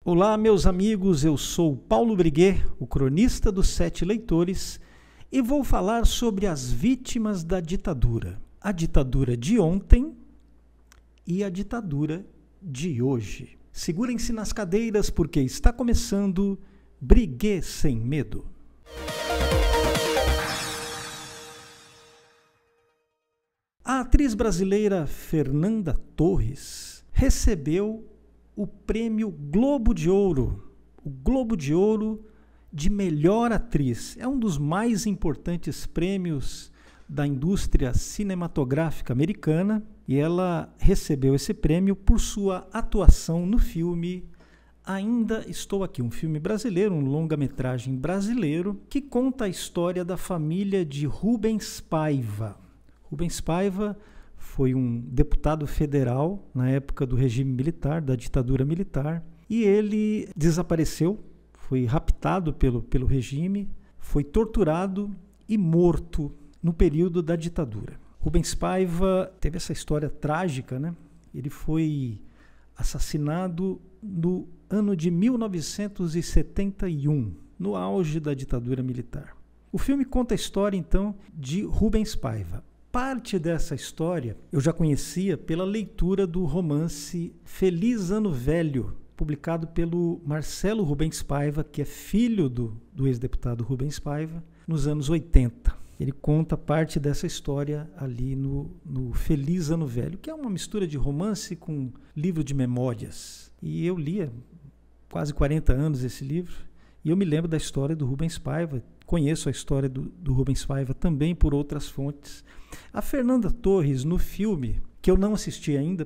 Olá, meus amigos, eu sou Paulo Briguet, o cronista dos 7 leitores, e vou falar sobre as vítimas da ditadura. A ditadura de ontem e a ditadura de hoje. Segurem-se nas cadeiras porque está começando Briguet Sem Medo. A atriz brasileira Fernanda Torres recebeu o prêmio Globo de Ouro, o Globo de Ouro de melhor atriz. É um dos mais importantes prêmios da indústria cinematográfica americana e ela recebeu esse prêmio por sua atuação no filme Ainda Estou Aqui, um filme brasileiro, um longa-metragem brasileiro que conta a história da família de Rubens Paiva. Rubens Paiva foi um deputado federal na época do regime militar, da ditadura militar, e ele desapareceu, foi raptado pelo regime, foi torturado e morto no período da ditadura. Rubens Paiva teve essa história trágica, né? Ele foi assassinado no ano de 1971, no auge da ditadura militar. O filme conta a história, então, de Rubens Paiva. Parte dessa história eu já conhecia pela leitura do romance Feliz Ano Velho, publicado pelo Marcelo Rubens Paiva, que é filho do ex-deputado Rubens Paiva, nos anos 80. Ele conta parte dessa história ali no Feliz Ano Velho, que é uma mistura de romance com livro de memórias. E eu li há quase 40 anos esse livro, e eu me lembro da história do Rubens Paiva. Conheço a história do Rubens Paiva também por outras fontes. A Fernanda Torres, no filme, que eu não assisti ainda,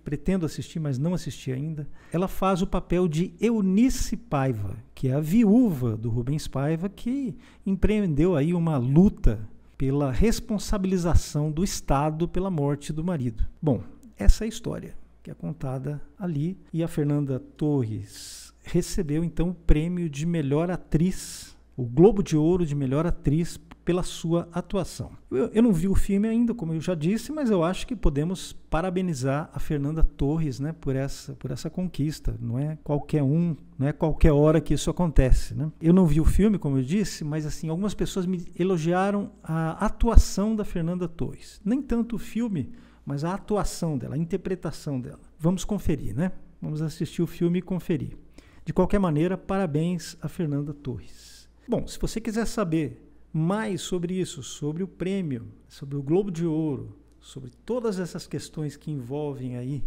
pretendo assistir, mas não assisti ainda, ela faz o papel de Eunice Paiva, que é a viúva do Rubens Paiva, que empreendeu aí uma luta pela responsabilização do Estado pela morte do marido. Bom, essa é a história que é contada ali, e a Fernanda Torres recebeu então o prêmio de melhor atriz, o Globo de Ouro de melhor atriz pela sua atuação. Eu não vi o filme ainda, como eu já disse, mas eu acho que podemos parabenizar a Fernanda Torres, né, por essa conquista. Não é qualquer não é qualquer hora que isso acontece, né? Eu não vi o filme, como eu disse, mas assim, algumas pessoas me elogiaram a atuação da Fernanda Torres. Nem tanto o filme, mas a atuação dela, a interpretação dela. Vamos conferir, né? Vamos assistir o filme e conferir. De qualquer maneira, parabéns a Fernanda Torres. Bom, se você quiser saber mais sobre isso, sobre o prêmio, sobre o Globo de Ouro, sobre todas essas questões que envolvem aí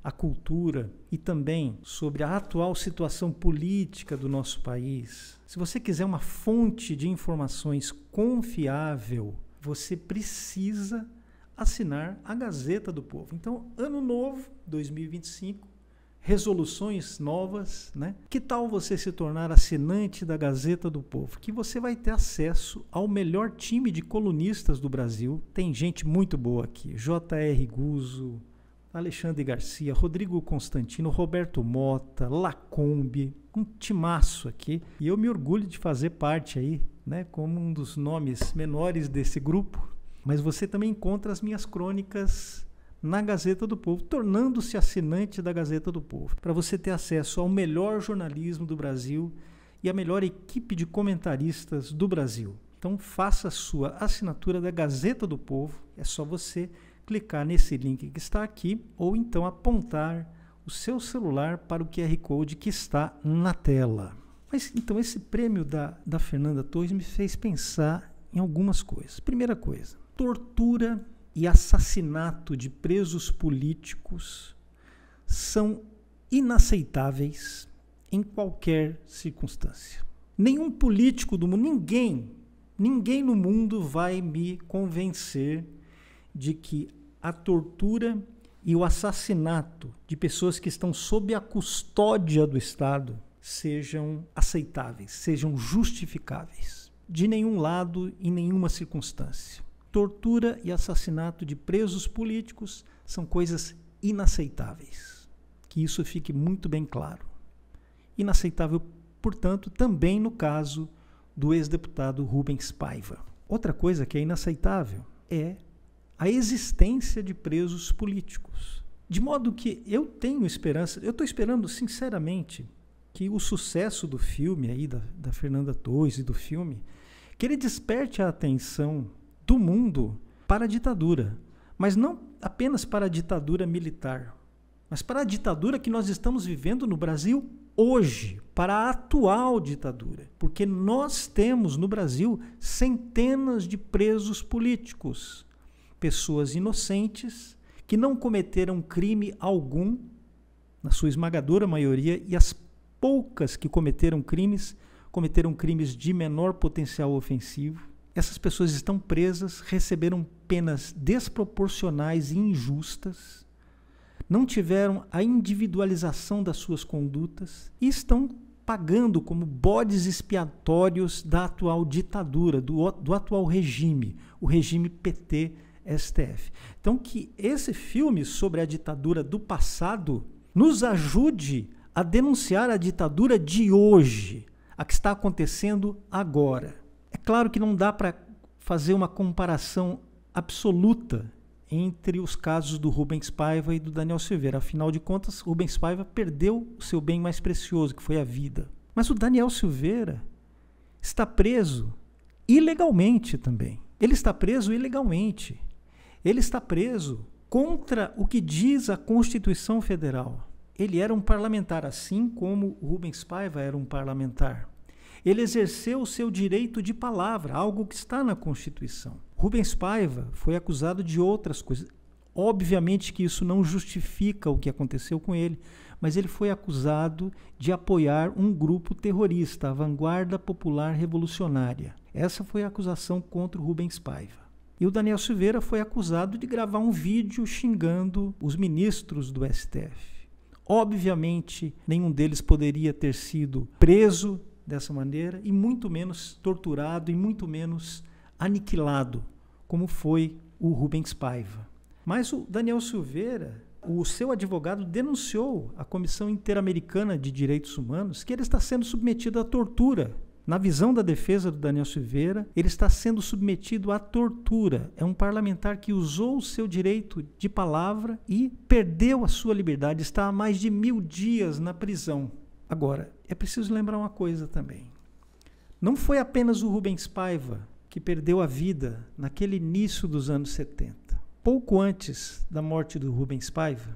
a cultura e também sobre a atual situação política do nosso país, se você quiser uma fonte de informações confiável, você precisa assinar a Gazeta do Povo. Então, ano novo, 2025, resoluções novas, né? Que tal você se tornar assinante da Gazeta do Povo? Que você vai ter acesso ao melhor time de colunistas do Brasil. Tem gente muito boa aqui. J.R. Guzzo, Alexandre Garcia, Rodrigo Constantino, Roberto Mota, Lacombe, um timaço aqui. E eu me orgulho de fazer parte aí, né? Como um dos nomes menores desse grupo. Mas você também encontra as minhas crônicas na Gazeta do Povo, tornando-se assinante da Gazeta do Povo, para você ter acesso ao melhor jornalismo do Brasil e à melhor equipe de comentaristas do Brasil. Então faça a sua assinatura da Gazeta do Povo, é só você clicar nesse link que está aqui ou então apontar o seu celular para o QR Code que está na tela. Mas então esse prêmio da Fernanda Torres me fez pensar em algumas coisas. Primeira coisa, tortura e assassinato de presos políticos são inaceitáveis em qualquer circunstância. Nenhum político do mundo, ninguém no mundo vai me convencer de que a tortura e o assassinato de pessoas que estão sob a custódia do Estado sejam aceitáveis, sejam justificáveis, de nenhum lado, em nenhuma circunstância. Tortura e assassinato de presos políticos são coisas inaceitáveis. Que isso fique muito bem claro. Inaceitável, portanto, também no caso do ex-deputado Rubens Paiva. Outra coisa que é inaceitável é a existência de presos políticos. De modo que eu tenho esperança, eu estou esperando sinceramente que o sucesso do filme aí, da Fernanda Torres e do filme, que ele desperte a atenção do mundo para a ditadura, mas não apenas para a ditadura militar, mas para a ditadura que nós estamos vivendo no Brasil hoje, para a atual ditadura, porque nós temos no Brasil centenas de presos políticos, pessoas inocentes que não cometeram crime algum, na sua esmagadora maioria, e as poucas que cometeram crimes de menor potencial ofensivo. Essas pessoas estão presas, receberam penas desproporcionais e injustas, não tiveram a individualização das suas condutas e estão pagando como bodes expiatórios da atual ditadura, do atual regime, o regime PT-STF. Então, que esse filme sobre a ditadura do passado nos ajude a denunciar a ditadura de hoje, a que está acontecendo agora. É claro que não dá para fazer uma comparação absoluta entre os casos do Rubens Paiva e do Daniel Silveira. Afinal de contas, Rubens Paiva perdeu o seu bem mais precioso, que foi a vida. Mas o Daniel Silveira está preso ilegalmente também. Ele está preso ilegalmente. Ele está preso contra o que diz a Constituição Federal. Ele era um parlamentar, assim como o Rubens Paiva era um parlamentar. Ele exerceu o seu direito de palavra, algo que está na Constituição. Rubens Paiva foi acusado de outras coisas. Obviamente que isso não justifica o que aconteceu com ele, mas ele foi acusado de apoiar um grupo terrorista, a Vanguarda Popular Revolucionária. Essa foi a acusação contra o Rubens Paiva. E o Daniel Silveira foi acusado de gravar um vídeo xingando os ministros do STF. Obviamente, nenhum deles poderia ter sido preso dessa maneira, e muito menos torturado, e muito menos aniquilado, como foi o Rubens Paiva. Mas o Daniel Silveira, o seu advogado, denunciou à Comissão Interamericana de Direitos Humanos que ele está sendo submetido à tortura. Na visão da defesa do Daniel Silveira, ele está sendo submetido à tortura. É um parlamentar que usou o seu direito de palavra e perdeu a sua liberdade. Está há mais de 1000 dias na prisão. Agora, é preciso lembrar uma coisa também. Não foi apenas o Rubens Paiva que perdeu a vida naquele início dos anos 70. Pouco antes da morte do Rubens Paiva,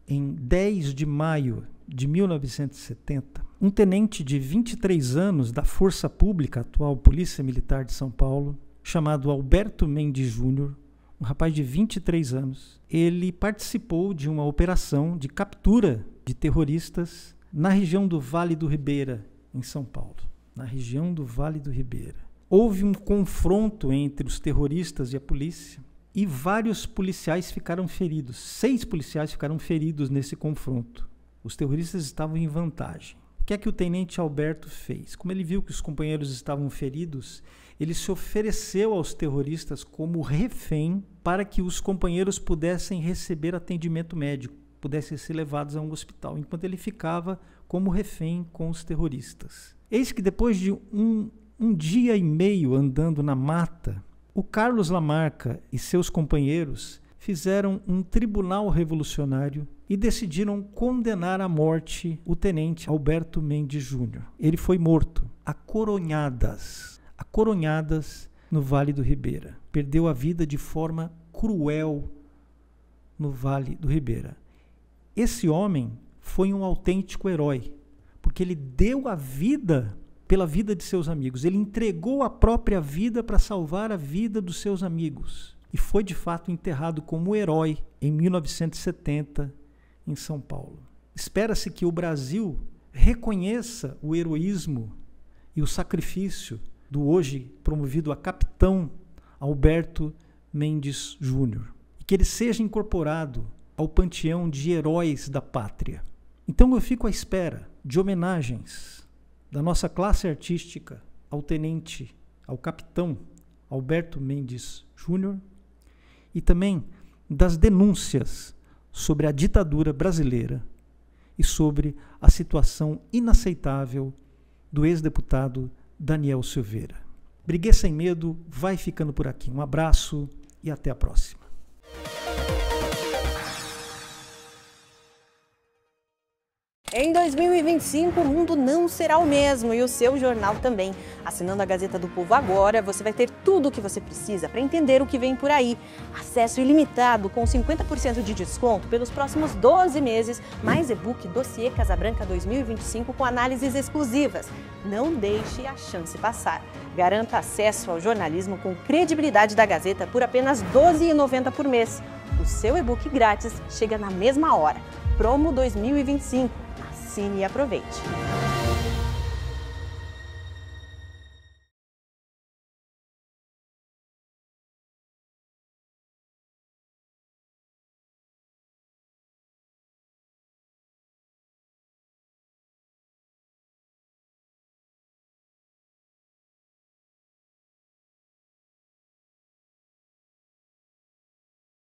em 10 de maio de 1970, um tenente de 23 anos da Força Pública, atual Polícia Militar de São Paulo, chamado Alberto Mendes Júnior, um rapaz de 23 anos, ele participou de uma operação de captura de terroristas na região do Vale do Ribeira, em São Paulo. Na região do Vale do Ribeira. Houve um confronto entre os terroristas e a polícia e vários policiais ficaram feridos. 6 policiais ficaram feridos nesse confronto. Os terroristas estavam em vantagem. O que é que o tenente Alberto fez? Como ele viu que os companheiros estavam feridos, ele se ofereceu aos terroristas como refém para que os companheiros pudessem receber atendimento médico, pudessem ser levados a um hospital, enquanto ele ficava como refém com os terroristas. Eis que depois de um dia e meio andando na mata, o Carlos Lamarca e seus companheiros fizeram um tribunal revolucionário e decidiram condenar à morte o tenente Alberto Mendes Júnior. Ele foi morto a coronhadas no Vale do Ribeira. Perdeu a vida de forma cruel no Vale do Ribeira. Esse homem foi um autêntico herói, porque ele deu a vida pela vida de seus amigos. Ele entregou a própria vida para salvar a vida dos seus amigos. E foi, de fato, enterrado como herói em 1970, em São Paulo. Espera-se que o Brasil reconheça o heroísmo e o sacrifício do hoje promovido a capitão Alberto Mendes Júnior, e que ele seja incorporado ao panteão de heróis da pátria. Então eu fico à espera de homenagens da nossa classe artística ao tenente, ao capitão Alberto Mendes Júnior, e também das denúncias sobre a ditadura brasileira e sobre a situação inaceitável do ex-deputado Daniel Silveira. Briguê Sem Medo vai ficando por aqui. Um abraço e até a próxima. Em 2025, o mundo não será o mesmo e o seu jornal também. Assinando a Gazeta do Povo agora, você vai ter tudo o que você precisa para entender o que vem por aí. Acesso ilimitado com 50% de desconto pelos próximos 12 meses, mais e-book Dossiê Casabranca 2025 com análises exclusivas. Não deixe a chance passar. Garanta acesso ao jornalismo com credibilidade da Gazeta por apenas R$ 12,90 por mês. O seu e-book grátis chega na mesma hora. Promo 2025. Assine e aproveite.